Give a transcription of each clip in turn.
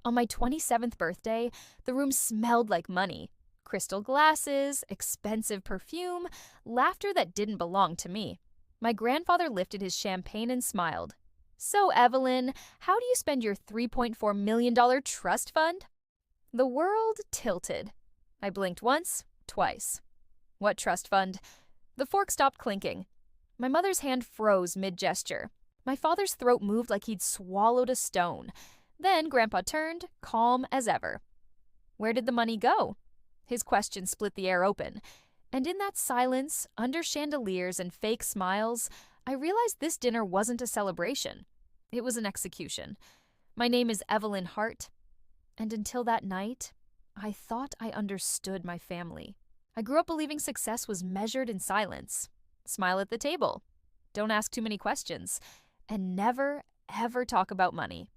On my 27th birthday, the room smelled like money. Crystal glasses, expensive perfume, laughter that didn't belong to me. My grandfather lifted his champagne and smiled. "So, Evelyn, how do you spend your $3.4 million trust fund?" The world tilted. I blinked once, twice. "What trust fund?" The fork stopped clinking. My mother's hand froze mid-gesture. My father's throat moved like he'd swallowed a stone. Then Grandpa turned, calm as ever. "Where did the money go?" His question split the air open. And in that silence, under chandeliers and fake smiles, I realized this dinner wasn't a celebration. It was an execution. My name is Evelyn Hart. And until that night, I thought I understood my family. I grew up believing success was measured in silence. Smile at the table. Don't ask too many questions. And never, ever talk about money.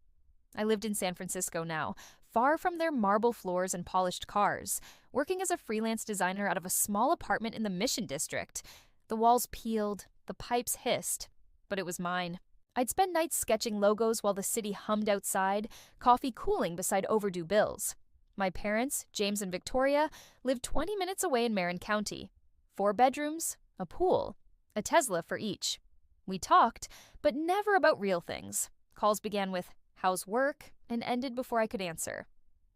I lived in San Francisco now, far from their marble floors and polished cars, working as a freelance designer out of a small apartment in the Mission District. The walls peeled, the pipes hissed, but it was mine. I'd spend nights sketching logos while the city hummed outside, coffee cooling beside overdue bills. My parents, James and Victoria, lived 20 minutes away in Marin County. 4 bedrooms, a pool, a Tesla for each. We talked, but never about real things. Calls began with, "How's work?" and ended before I could answer.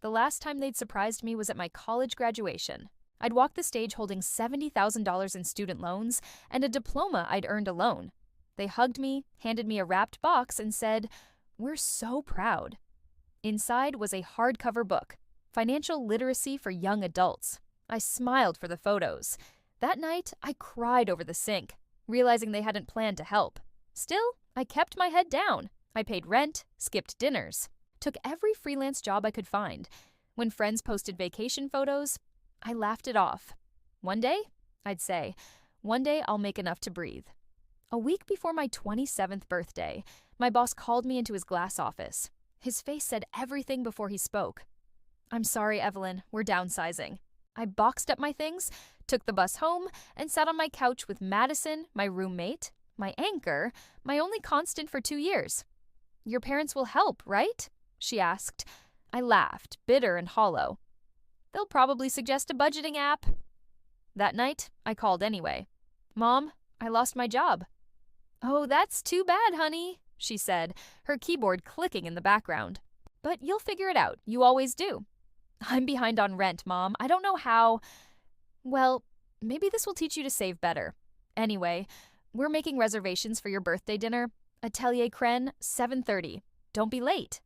The last time they'd surprised me was at my college graduation. I'd walked the stage holding $70,000 in student loans and a diploma I'd earned alone. They hugged me, handed me a wrapped box, and said, "We're so proud." Inside was a hardcover book, Financial Literacy for Young Adults. I smiled for the photos. That night, I cried over the sink, realizing they hadn't planned to help. Still, I kept my head down. I paid rent, skipped dinners, took every freelance job I could find. When friends posted vacation photos, I laughed it off. One day, I'd say, one day I'll make enough to breathe. A week before my 27th birthday, my boss called me into his glass office. His face said everything before he spoke. "I'm sorry, Evelyn, we're downsizing." I boxed up my things, took the bus home, and sat on my couch with Madison, my roommate, my anchor, my only constant for 2 years. "Your parents will help, right?" she asked. I laughed, bitter and hollow. "They'll probably suggest a budgeting app." That night, I called anyway. "Mom, I lost my job." "Oh, that's too bad, honey," she said, her keyboard clicking in the background. "But you'll figure it out. You always do." "I'm behind on rent, Mom. I don't know how." "Well, maybe this will teach you to save better. Anyway, we're making reservations for your birthday dinner. Atelier Crenne, 7:30. Don't be late."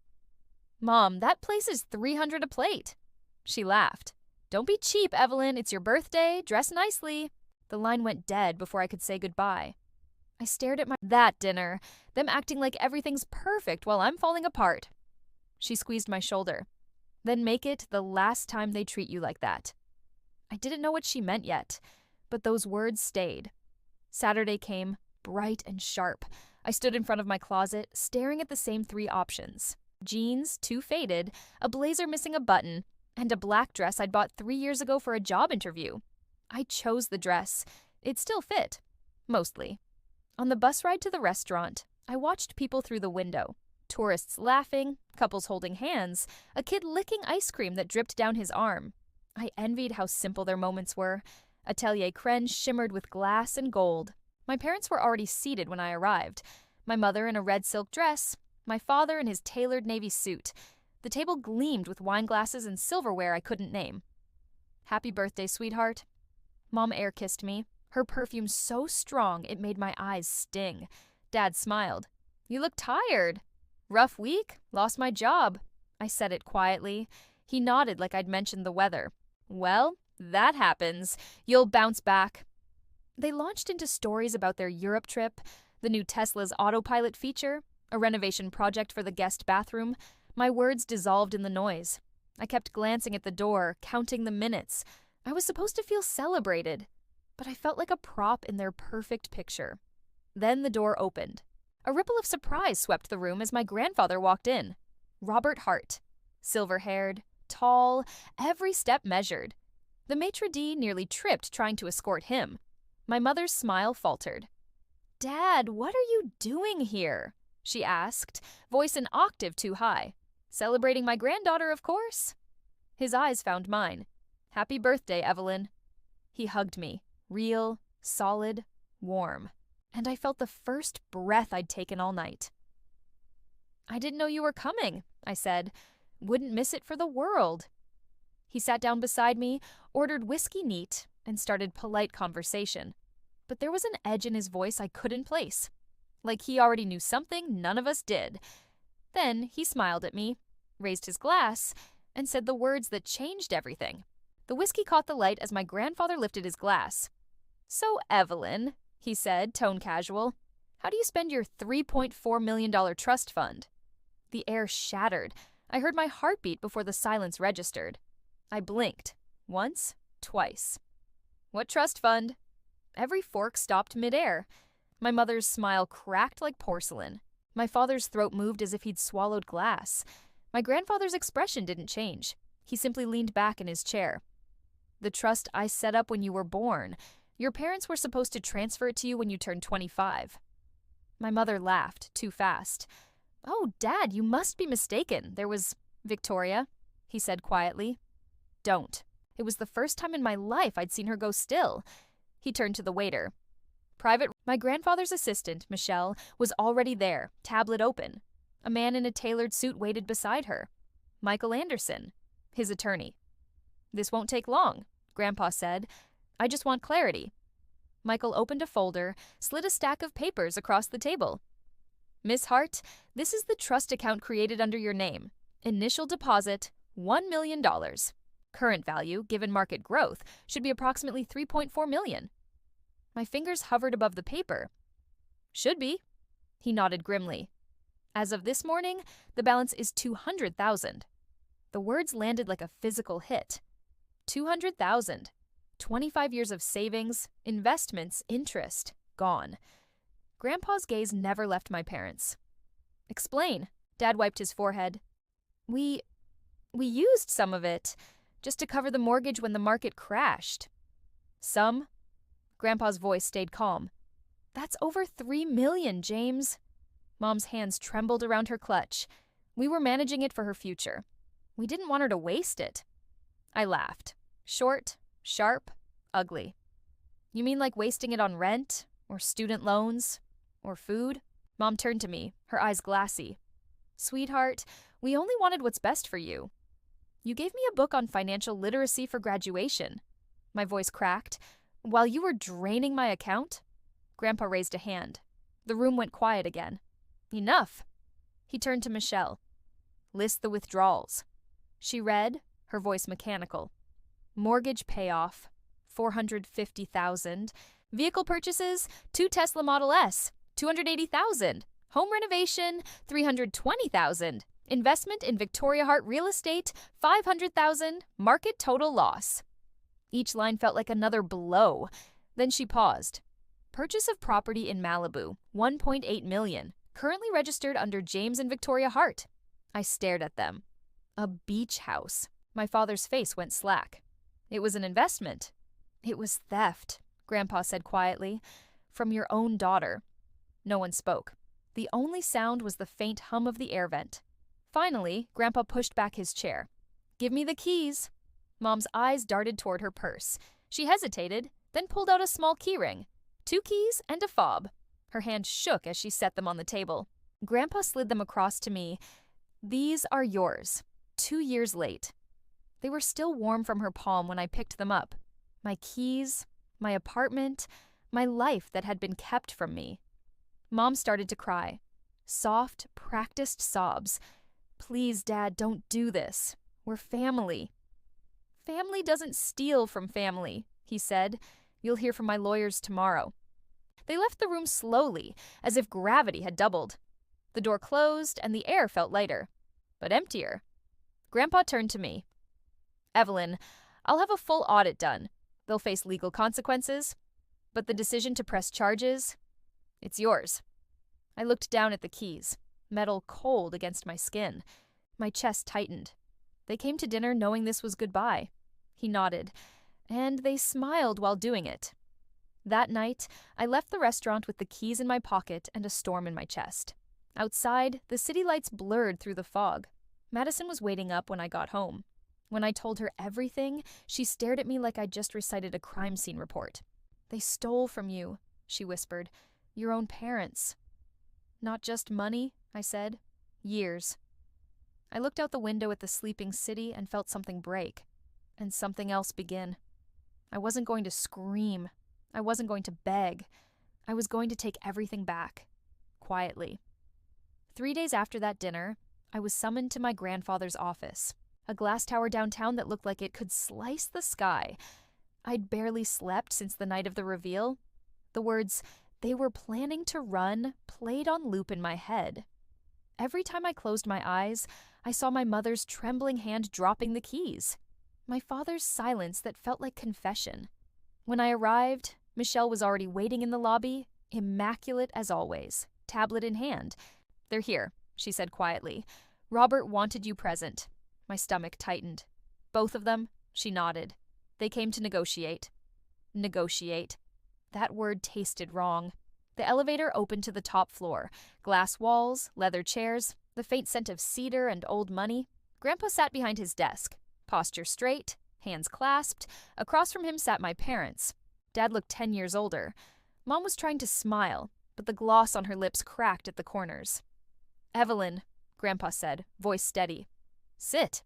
"Mom, that place is $300 a plate." She laughed. "Don't be cheap, Evelyn. It's your birthday. Dress nicely." The line went dead before I could say goodbye. I stared at that dinner, them acting like everything's perfect while I'm falling apart. She squeezed my shoulder. "Then make it the last time they treat you like that." I didn't know what she meant yet, but those words stayed. Saturday came, bright and sharp. I stood in front of my closet, staring at the same 3 options. Jeans, too faded, a blazer missing a button, and a black dress I'd bought 3 years ago for a job interview. I chose the dress. It still fit. Mostly. On the bus ride to the restaurant, I watched people through the window. Tourists laughing, couples holding hands, a kid licking ice cream that dripped down his arm. I envied how simple their moments were. Atelier Crenne shimmered with glass and gold. My parents were already seated when I arrived. My mother in a red silk dress, my father in his tailored navy suit. The table gleamed with wine glasses and silverware I couldn't name. "Happy birthday, sweetheart." Mom air-kissed me, her perfume so strong it made my eyes sting. Dad smiled. "You look tired." "Rough week? Lost my job." I said it quietly. He nodded like I'd mentioned the weather. "Well, that happens. You'll bounce back." They launched into stories about their Europe trip, the new Tesla's autopilot feature, a renovation project for the guest bathroom. My words dissolved in the noise. I kept glancing at the door, counting the minutes. I was supposed to feel celebrated, but I felt like a prop in their perfect picture. Then the door opened. A ripple of surprise swept the room as my grandfather walked in. Robert Hart. Silver-haired, tall, every step measured. The maitre d' nearly tripped trying to escort him. My mother's smile faltered. "Dad, what are you doing here?" she asked, voice an octave too high. Celebrating my granddaughter, of course. His eyes found mine. Happy birthday, Evelyn. He hugged me, real, solid, warm. And I felt the first breath I'd taken all night. I didn't know you were coming, I said. Wouldn't miss it for the world. He sat down beside me, ordered whiskey neat, and started polite conversation. But there was an edge in his voice I couldn't place. Like he already knew something none of us did. Then he smiled at me, raised his glass, and said the words that changed everything. The whiskey caught the light as my grandfather lifted his glass. So, Evelyn, he said, tone casual, how do you spend your $3.4 million trust fund? The air shattered. I heard my heartbeat before the silence registered. I blinked. Once, twice. What trust fund? Every fork stopped midair. My mother's smile cracked like porcelain. My father's throat moved as if he'd swallowed glass. My grandfather's expression didn't change. He simply leaned back in his chair. The trust I set up when you were born. Your parents were supposed to transfer it to you when you turned 25. My mother laughed, too fast. Oh, Dad, you must be mistaken. There was Victoria, he said quietly. Don't. It was the first time in my life I'd seen her go still. He turned to the waiter. My grandfather's assistant, Michelle, was already there, tablet open. A man in a tailored suit waited beside her. Michael Anderson, his attorney. This won't take long, Grandpa said. I just want clarity. Michael opened a folder, slid a stack of papers across the table. Miss Hart, this is the trust account created under your name. Initial deposit, $1 million. Current value, given market growth, should be approximately $3.4 million. My fingers hovered above the paper. Should be. He nodded grimly. As of this morning, the balance is $200,000. The words landed like a physical hit. $200,000. 25 years of savings, investments, interest, gone. Grandpa's gaze never left my parents. Explain. Dad wiped his forehead. We used some of it, just to cover the mortgage when the market crashed. Some? Grandpa's voice stayed calm. That's over $3 million, James. Mom's hands trembled around her clutch. We were managing it for her future. We didn't want her to waste it. I laughed. Short, sharp, ugly. You mean like wasting it on rent, or student loans, or food? Mom turned to me, her eyes glassy. Sweetheart, we only wanted what's best for you. You gave me a book on financial literacy for graduation. My voice cracked. While you were draining my account? Grandpa raised a hand. The room went quiet again. Enough. He turned to Michelle. List the withdrawals. She read, her voice mechanical. Mortgage payoff, $450,000. Vehicle purchases, 2 Tesla Model S, $280,000. Home renovation, $320,000. Investment in Victoria Hart real estate, $500,000. Market total loss. Each line felt like another blow. Then she paused. Purchase of property in Malibu, $1.8 million. Currently registered under James and Victoria Hart. I stared at them. A beach house. My father's face went slack. It was an investment. It was theft, Grandpa said quietly. From your own daughter. No one spoke. The only sound was the faint hum of the air vent. Finally, Grandpa pushed back his chair. Give me the keys. Mom's eyes darted toward her purse. She hesitated, then pulled out a small keyring. 2 keys and a fob. Her hand shook as she set them on the table. Grandpa slid them across to me. These are yours. 2 years late. They were still warm from her palm when I picked them up. My keys, my apartment, my life that had been kept from me. Mom started to cry. Soft, practiced sobs. Please, Dad, don't do this. We're family. Family doesn't steal from family, he said. You'll hear from my lawyers tomorrow. They left the room slowly, as if gravity had doubled. The door closed and the air felt lighter, but emptier. Grandpa turned to me. Evelyn, I'll have a full audit done. They'll face legal consequences, but the decision to press charges, it's yours. I looked down at the keys, metal cold against my skin. My chest tightened. They came to dinner knowing this was goodbye. He nodded, and they smiled while doing it. That night, I left the restaurant with the keys in my pocket and a storm in my chest. Outside, the city lights blurred through the fog. Madison was waiting up when I got home. When I told her everything, she stared at me like I'd just recited a crime scene report. "They stole from you," she whispered. "Your own parents." "Not just money," I said. "Years." I looked out the window at the sleeping city and felt something break. And something else begin. I wasn't going to scream. I wasn't going to beg. I was going to take everything back. Quietly. 3 days after that dinner, I was summoned to my grandfather's office. A glass tower downtown that looked like it could slice the sky. I'd barely slept since the night of the reveal. The words, "they were planning to run," played on loop in my head. Every time I closed my eyes, I saw my mother's trembling hand dropping the keys. My father's silence that felt like confession. When I arrived, Michelle was already waiting in the lobby, immaculate as always, tablet in hand. "They're here," she said quietly. "Robert wanted you present." My stomach tightened. "Both of them?" She nodded. "They came to negotiate." Negotiate. That word tasted wrong. The elevator opened to the top floor. Glass walls, leather chairs, the faint scent of cedar and old money. Grandpa sat behind his desk, posture straight, hands clasped. Across from him sat my parents. Dad looked 10 years older. Mom was trying to smile, but the gloss on her lips cracked at the corners. "Evelyn," Grandpa said, voice steady. "Sit."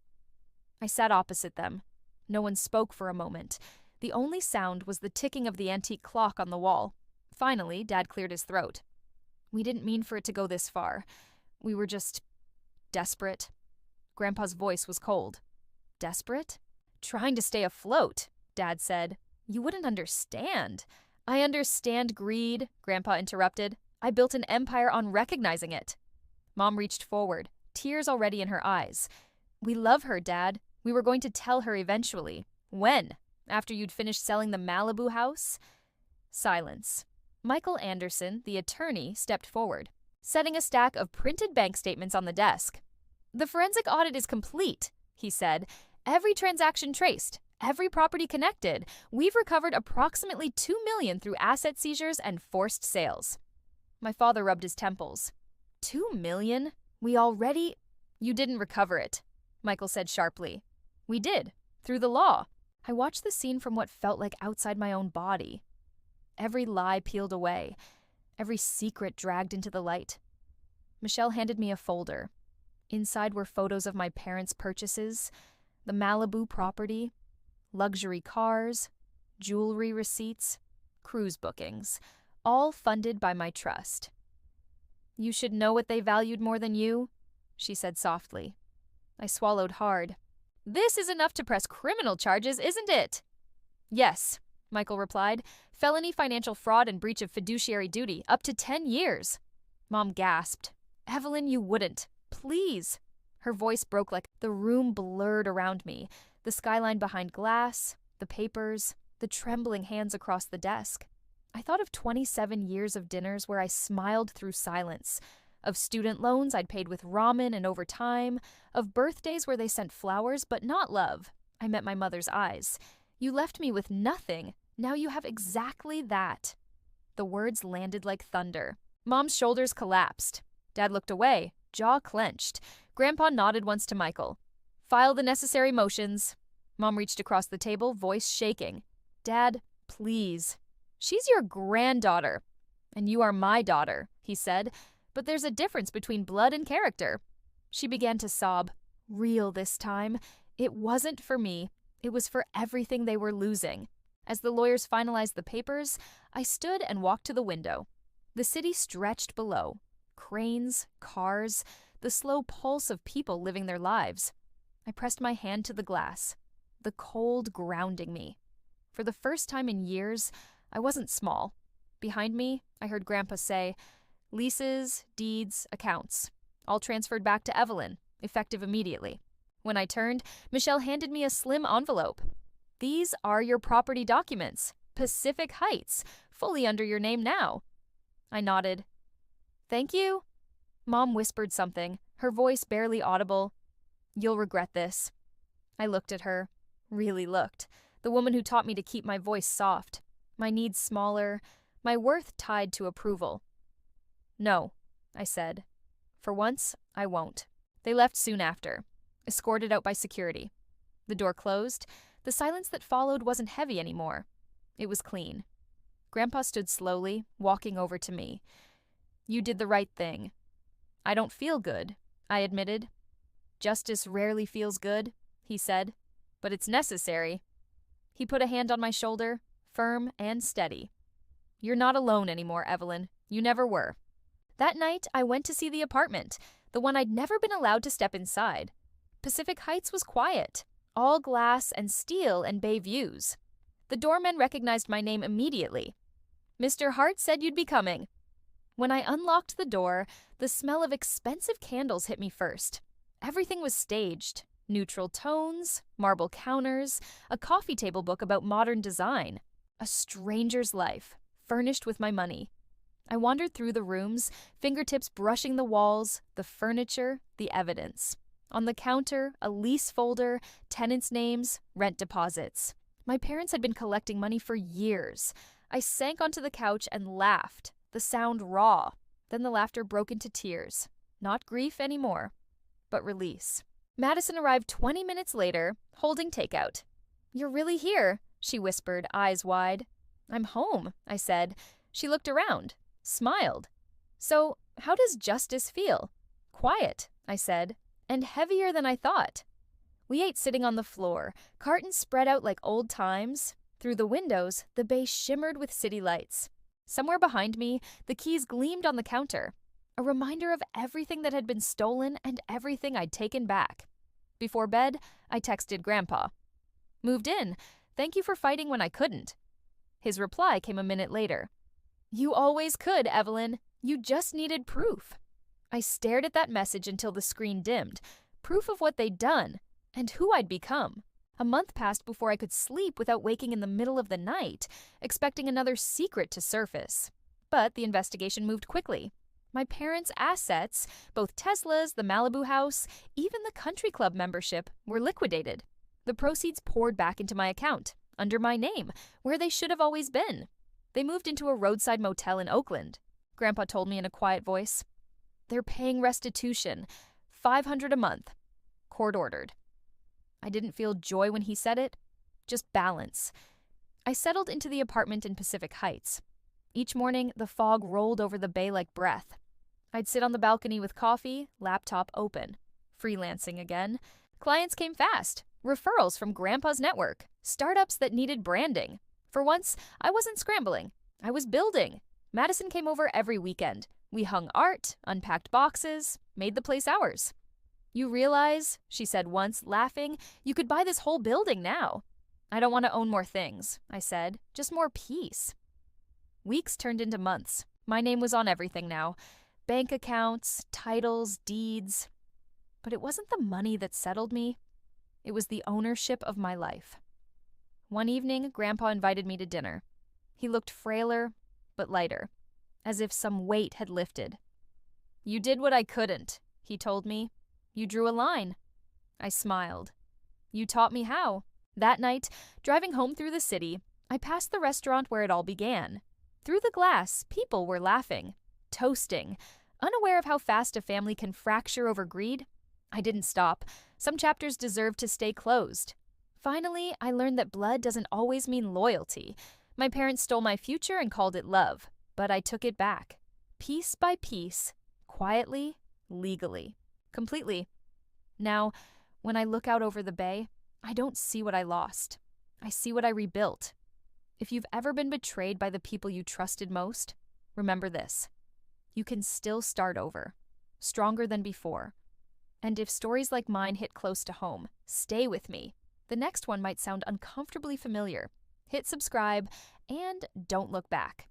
I sat opposite them. No one spoke for a moment. The only sound was the ticking of the antique clock on the wall. Finally, Dad cleared his throat. "We didn't mean for it to go this far. We were just desperate." Grandpa's voice was cold. "Desperate?" "Trying to stay afloat," Dad said. "You wouldn't understand." "I understand greed," Grandpa interrupted. "I built an empire on recognizing it." Mom reached forward, tears already in her eyes. "We love her, Dad. We were going to tell her eventually." "When? After you'd finished selling the Malibu house?" Silence. Michael Anderson, the attorney, stepped forward, setting a stack of printed bank statements on the desk. "The forensic audit is complete," he said. "Every transaction traced, every property connected. We've recovered approximately $2 million through asset seizures and forced sales." My father rubbed his temples. $2 million? We already— "You didn't recover it," Michael said sharply. "We did, through the law." I watched the scene from what felt like outside my own body. Every lie peeled away, every secret dragged into the light. Michelle handed me a folder. Inside were photos of my parents' purchases, the Malibu property, luxury cars, jewelry receipts, cruise bookings, all funded by my trust. "You should know what they valued more than you," she said softly. I swallowed hard. "This is enough to press criminal charges, isn't it?" "Yes," Michael replied. "Felony financial fraud and breach of fiduciary duty, up to 10 years. Mom gasped. "Evelyn, you wouldn't. Please." Her voice broke like the room blurred around me, the skyline behind glass, the papers, the trembling hands across the desk. I thought of 27 years of dinners where I smiled through silence, of student loans I'd paid with ramen and overtime, of birthdays where they sent flowers but not love. I met my mother's eyes. "You left me with nothing. Now you have exactly that." The words landed like thunder. Mom's shoulders collapsed. Dad looked away, jaw clenched. Grandpa nodded once to Michael. "File the necessary motions." Mom reached across the table, voice shaking. "Dad, please." "She's your granddaughter." "And you are my daughter," he said. "But there's a difference between blood and character." She began to sob. Real this time. It wasn't for me. It was for everything they were losing. As the lawyers finalized the papers, I stood and walked to the window. The city stretched below. Cranes, cars, the slow pulse of people living their lives. I pressed my hand to the glass, the cold grounding me. For the first time in years, I wasn't small. Behind me, I heard Grandpa say, "Leases, deeds, accounts, all transferred back to Evelyn, effective immediately." When I turned, Michelle handed me a slim envelope. "These are your property documents. Pacific Heights, fully under your name now." I nodded. "Thank you." Mom whispered something, her voice barely audible. "You'll regret this." I looked at her. Really looked. The woman who taught me to keep my voice soft. My needs smaller, my worth tied to approval. "No," I said. "For once, I won't." They left soon after. escorted out by security. The door closed. The silence that followed wasn't heavy anymore. It was clean. Grandpa stood slowly, walking over to me. "You did the right thing." "I don't feel good," I admitted. "Justice rarely feels good," he said, "but it's necessary." He put a hand on my shoulder, firm and steady. "You're not alone anymore, Evelyn. You never were." That night, I went to see the apartment, the one I'd never been allowed to step inside. Pacific Heights was quiet, all glass and steel and bay views. The doorman recognized my name immediately. "Mr. Hart said you'd be coming." When I unlocked the door, the smell of expensive candles hit me first. Everything was staged. Neutral tones, marble counters, a coffee table book about modern design. A stranger's life, furnished with my money. I wandered through the rooms, fingertips brushing the walls, the furniture, the evidence. On the counter, a lease folder, tenants' names, rent deposits. My parents had been collecting money for years. I sank onto the couch and laughed, the sound raw. Then the laughter broke into tears. Not grief anymore, but release. Madison arrived 20 minutes later, holding takeout. "You're really here," she whispered, eyes wide. "I'm home," I said. She looked around, smiled. "So, how does justice feel?" "Quiet," I said, "and heavier than I thought." We ate sitting on the floor, cartons spread out like old times. Through the windows, the bay shimmered with city lights. Somewhere behind me, the keys gleamed on the counter, a reminder of everything that had been stolen and everything I'd taken back. Before bed, I texted Grandpa. "Moved in. Thank you for fighting when I couldn't." His reply came a minute later. "You always could, Evelyn. You just needed proof." I stared at that message until the screen dimmed. Proof of what they'd done, and who I'd become. A month passed before I could sleep without waking in the middle of the night, expecting another secret to surface. But the investigation moved quickly. My parents' assets, both Tesla's, the Malibu house, even the country club membership, were liquidated. The proceeds poured back into my account, under my name, where they should have always been. They moved into a roadside motel in Oakland. Grandpa told me in a quiet voice. "They're paying restitution, $500 a month. Court ordered." I didn't feel joy when he said it, just balance. I settled into the apartment in Pacific Heights. Each morning, the fog rolled over the bay like breath. I'd sit on the balcony with coffee, laptop open. Freelancing again. Clients came fast. Referrals from Grandpa's network. Startups that needed branding. For once, I wasn't scrambling. I was building. Madison came over every weekend. We hung art, unpacked boxes, made the place ours. "You realize," she said once, laughing, "you could buy this whole building now." "I don't want to own more things," I said. "Just more peace." Weeks turned into months. My name was on everything now. Bank accounts, titles, deeds. But it wasn't the money that settled me. It was the ownership of my life. One evening, Grandpa invited me to dinner. He looked frailer, but lighter, as if some weight had lifted. "You did what I couldn't," he told me. "You drew a line." I smiled. "You taught me how." That night, driving home through the city, I passed the restaurant where it all began. Through the glass, people were laughing, toasting, unaware of how fast a family can fracture over greed. I didn't stop. Some chapters deserved to stay closed. Finally, I learned that blood doesn't always mean loyalty. My parents stole my future and called it love, but I took it back. Piece by piece, quietly, legally. Completely. Now, when I look out over the bay, I don't see what I lost. I see what I rebuilt. If you've ever been betrayed by the people you trusted most, remember this. You can still start over, stronger than before. And if stories like mine hit close to home, stay with me. The next one might sound uncomfortably familiar. Hit subscribe and don't look back.